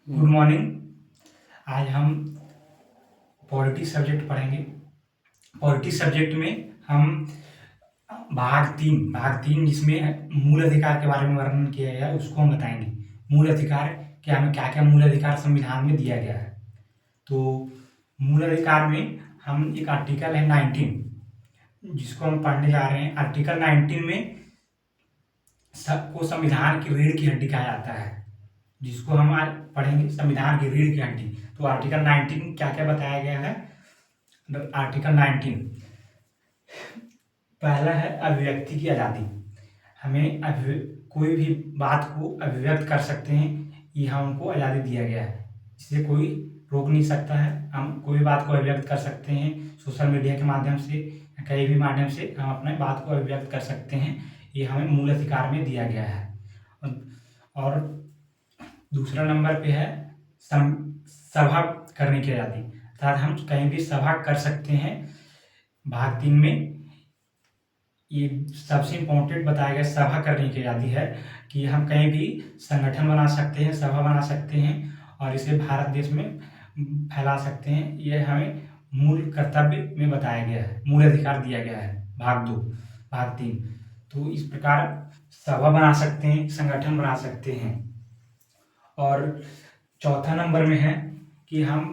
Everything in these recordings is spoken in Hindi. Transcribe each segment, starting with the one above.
Good morning. आज हम पॉलिटिक्स सब्जेक्ट पढ़ेंगे। पॉलिटिक्स सब्जेक्ट में हम भाग तीन जिसमें मूल अधिकार के बारे में वर्णन किया गया है उसको हम बताएंगे। मूल अधिकार क्या, हमें क्या क्या मूल अधिकार संविधान में दिया गया है। तो मूल अधिकार में हम एक आर्टिकल है 19 जिसको हम पढ़ने जा रहे हैं। आर्टिकल 19 में सबको संविधान की रीढ़ की हड्डी कहा जाता है, जिसको हम आज पढ़ेंगे संविधान की रीढ़ की हड्डी। तो आर्टिकल 19 क्या क्या बताया गया है। आर्टिकल 19 पहला है अभिव्यक्ति की आज़ादी। हमें कोई भी बात को अभिव्यक्त कर सकते हैं, ये हमको आज़ादी दिया गया है, इसे कोई रोक नहीं सकता है। हम कोई बात को अभिव्यक्त कर सकते हैं सोशल मीडिया के माध्यम से, कहीं भी माध्यम से हम अपने बात को अभिव्यक्त कर सकते हैं। ये हमें मूल अधिकार में दिया गया है। और दूसरा नंबर पे है सभा करने की आज़ादी, अर्थात हम कहीं भी सभा कर सकते हैं। भाग 3 में ये सबसे इम्पोर्टेंट बताया गया सभा करने की आज़ादी है कि हम कहीं भी संगठन बना सकते हैं, सभा बना सकते हैं और इसे भारत देश में फैला सकते हैं। यह हमें मूल कर्तव्य में बताया गया है, मूल अधिकार दिया गया है। भाग 3 तो इस प्रकार सभा बना सकते हैं, संगठन बना सकते हैं। और चौथा नंबर में है कि हम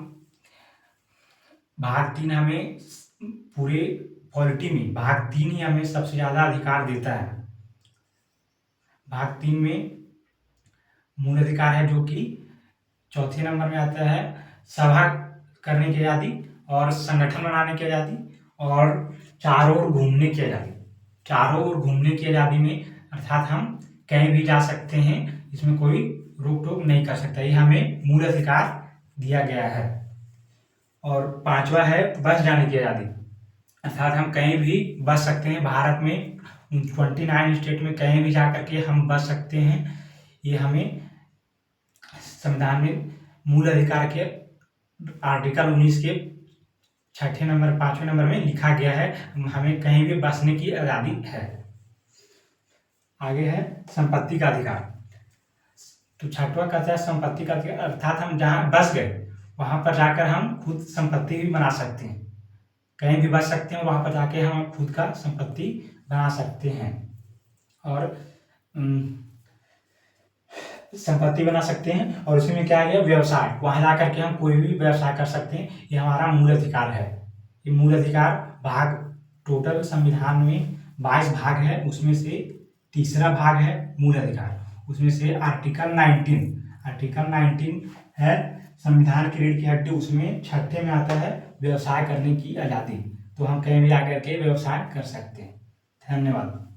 भाग 3 हमें पूरे पॉलिटी में भाग 3 ही हमें सबसे ज़्यादा अधिकार देता है। भाग 3 में मूल अधिकार है जो कि चौथे नंबर में आता है सभा करने की आज़ादी और संगठन बनाने की आज़ादी और चारों ओर घूमने की आज़ादी। चारों ओर घूमने की आज़ादी में अर्थात हम कहीं भी जा सकते हैं, इसमें कोई रोक टोक नहीं कर सकता, ये हमें मूल अधिकार दिया गया है। और पांचवा है बस जाने की आज़ादी, अर्थात हम कहीं भी बस सकते हैं। भारत में 29 स्टेट में कहीं भी जा करके हम बस सकते हैं। ये हमें संविधान में मूल अधिकार के आर्टिकल 19 के 5वें नंबर में लिखा गया है, हमें कहीं भी बसने की आज़ादी है। आगे है संपत्ति का अधिकार। तो 6वां कहता है संपत्ति का अधिकार, अर्थात हम जहाँ बस गए वहाँ पर जाकर हम खुद संपत्ति भी बना सकते हैं। कहीं भी बस सकते हैं और वहाँ पर जाके हम खुद का संपत्ति बना सकते हैं और संपत्ति बना सकते हैं। और इसमें क्या है, व्यवसाय, वहाँ जा करके हम कोई भी व्यवसाय कर सकते हैं। ये हमारा मूल अधिकार है। ये मूल अधिकार भाग, टोटल संविधान में 22 भाग है, उसमें से तीसरा भाग है मूल अधिकार। उसमें से आर्टिकल 19 है संविधान की रीढ़ की हड्डी, उसमें 6ठे में आता है व्यवसाय करने की आज़ादी। तो हम कहीं भी आकर के व्यवसाय कर सकते हैं। धन्यवाद।